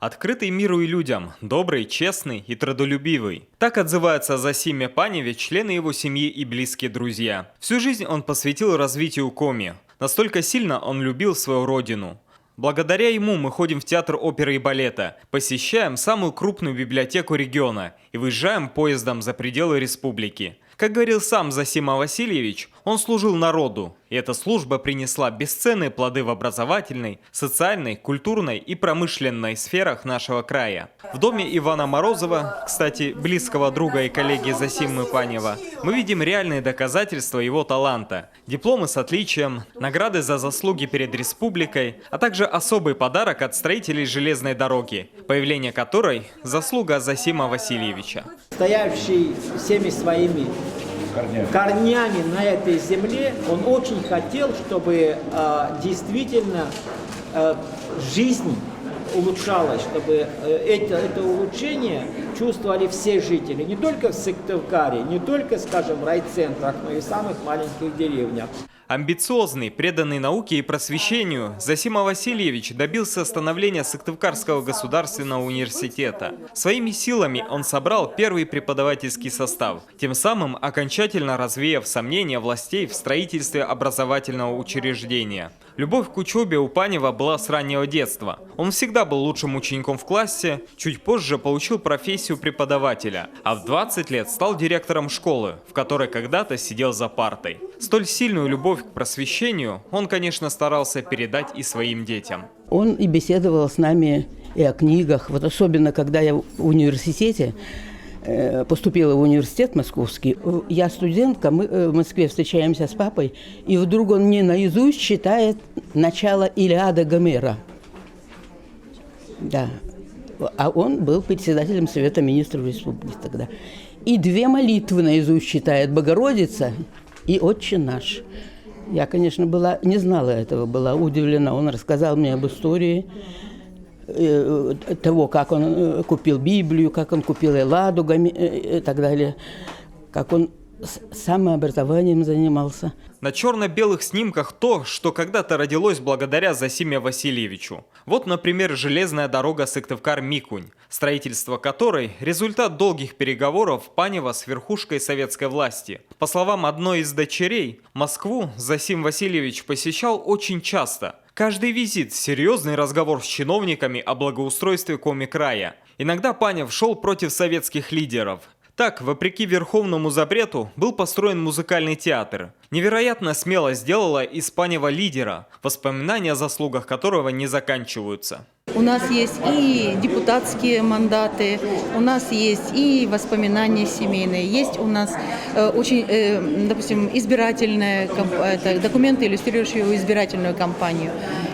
Открытый миру и людям, добрый, честный и трудолюбивый. Так отзываются о Зосиме Паневе члены его семьи и близкие друзья. Всю жизнь он посвятил развитию Коми. Настолько сильно он любил свою родину. Благодаря ему мы ходим в театр оперы и балета, посещаем самую крупную библиотеку региона и выезжаем поездом за пределы республики. Как говорил сам Зосима Васильевич, он служил народу, и эта служба принесла бесценные плоды в образовательной, социальной, культурной и промышленной сферах нашего края. В доме Ивана Морозова, кстати, близкого друга и коллеги Зосимы Панева, мы видим реальные доказательства его таланта. Дипломы с отличием, награды за заслуги перед республикой, а также особый подарок от строителей железной дороги, появление которой – заслуга Зосима Васильевича. Стоявший всеми своими корнями на этой земле, он очень хотел, чтобы действительно жизнь улучшалась, чтобы это улучшение чувствовали все жители, не только в Сыктывкаре, не только, скажем, в райцентрах, но и в самых маленьких деревнях. Амбициозный, преданный науке и просвещению, Зосима Васильевич добился становления Сыктывкарского государственного университета. Своими силами он собрал первый преподавательский состав, тем самым окончательно развеяв сомнения властей в строительстве образовательного учреждения. Любовь к учебе у Панева была с раннего детства. Он всегда был лучшим учеником в классе, чуть позже получил профессию преподавателя, а в 20 лет стал директором школы, в которой когда-то сидел за партой. Столь сильную любовь к просвещению он, конечно, старался передать и своим детям. Он и беседовал с нами и о книгах. Вот особенно, когда я в университете, поступила в университет московский. Я студентка, мы в Москве встречаемся с папой, и вдруг он мне наизусть читает начало Илиады Гомера. Да. А он был председателем Совета министров республики тогда. И две молитвы наизусть читает: Богородица и Отче наш. Я, конечно, не знала этого, была удивлена. Он рассказал мне об истории того, как он купил Библию, как он купил Элладу и так далее, как он самообразованием занимался. На черно-белых снимках то, что когда-то родилось благодаря Зосиме Васильевичу. Вот, например, железная дорога Сыктывкар-Микунь, строительство которой – результат долгих переговоров Панева с верхушкой советской власти. По словам одной из дочерей, Москву Зосим Васильевич посещал очень часто. Каждый визит – серьезный разговор с чиновниками о благоустройстве Коми-края. Иногда Панев шел против советских лидеров. Так, вопреки верховному запрету, был построен музыкальный театр. Невероятно смело сделала из Панева лидера, воспоминания о заслугах которого не заканчиваются. У нас есть и депутатские мандаты, у нас есть и воспоминания семейные, есть у нас допустим, избирательные документы, иллюстрирующие избирательную кампанию.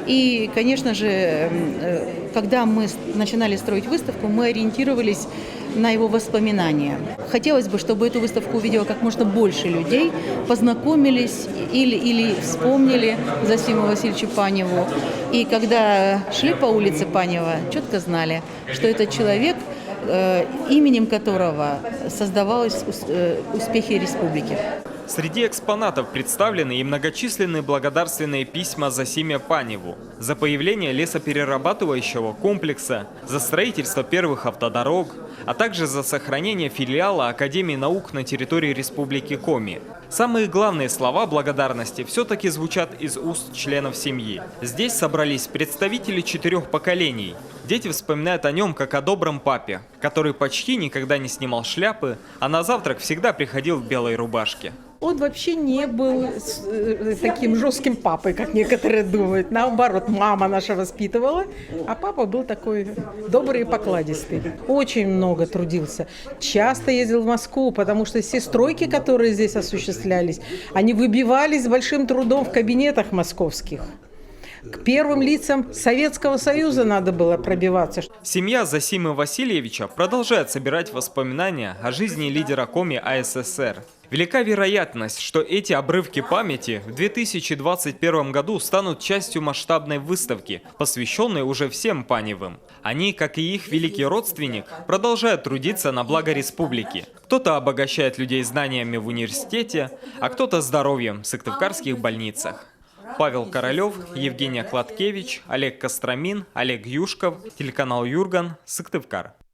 И, конечно же, когда мы начинали строить выставку, мы ориентировались на его воспоминания. Хотелось бы, чтобы эту выставку увидело как можно больше людей, познакомились или вспомнили Зосиму Васильевичу Паневу. И когда шли по улице Панева, четко знали, что это человек, именем которого создавались успехи республики. Среди экспонатов представлены и многочисленные благодарственные письма Зосиме Паневу за появление лесоперерабатывающего комплекса, за строительство первых автодорог, а также за сохранение филиала Академии наук на территории Республики Коми. Самые главные слова благодарности все-таки звучат из уст членов семьи. Здесь собрались представители 4 поколений. Дети вспоминают о нем как о добром папе, который почти никогда не снимал шляпы, а на завтрак всегда приходил в белой рубашке. Он вообще не был таким жестким папой, как некоторые думают. Наоборот, мама наша воспитывала, а папа был такой добрый и покладистый. Очень много трудился. Часто ездил в Москву, потому что все стройки, которые здесь осуществлялись, они выбивались с большим трудом в кабинетах московских. К первым лицам Советского Союза надо было пробиваться. Семья Зосимы Васильевича продолжает собирать воспоминания о жизни лидера Коми АССР. Велика вероятность, что эти обрывки памяти в 2021 году станут частью масштабной выставки, посвященной уже всем Паневым. Они, как и их великий родственник, продолжают трудиться на благо республики. Кто-то обогащает людей знаниями в университете, а кто-то здоровьем в сыктывкарских больницах. Павел Королев, Евгения Хладкевич, Олег Костромин, Олег Юшков, телеканал Юрган, Сыктывкар.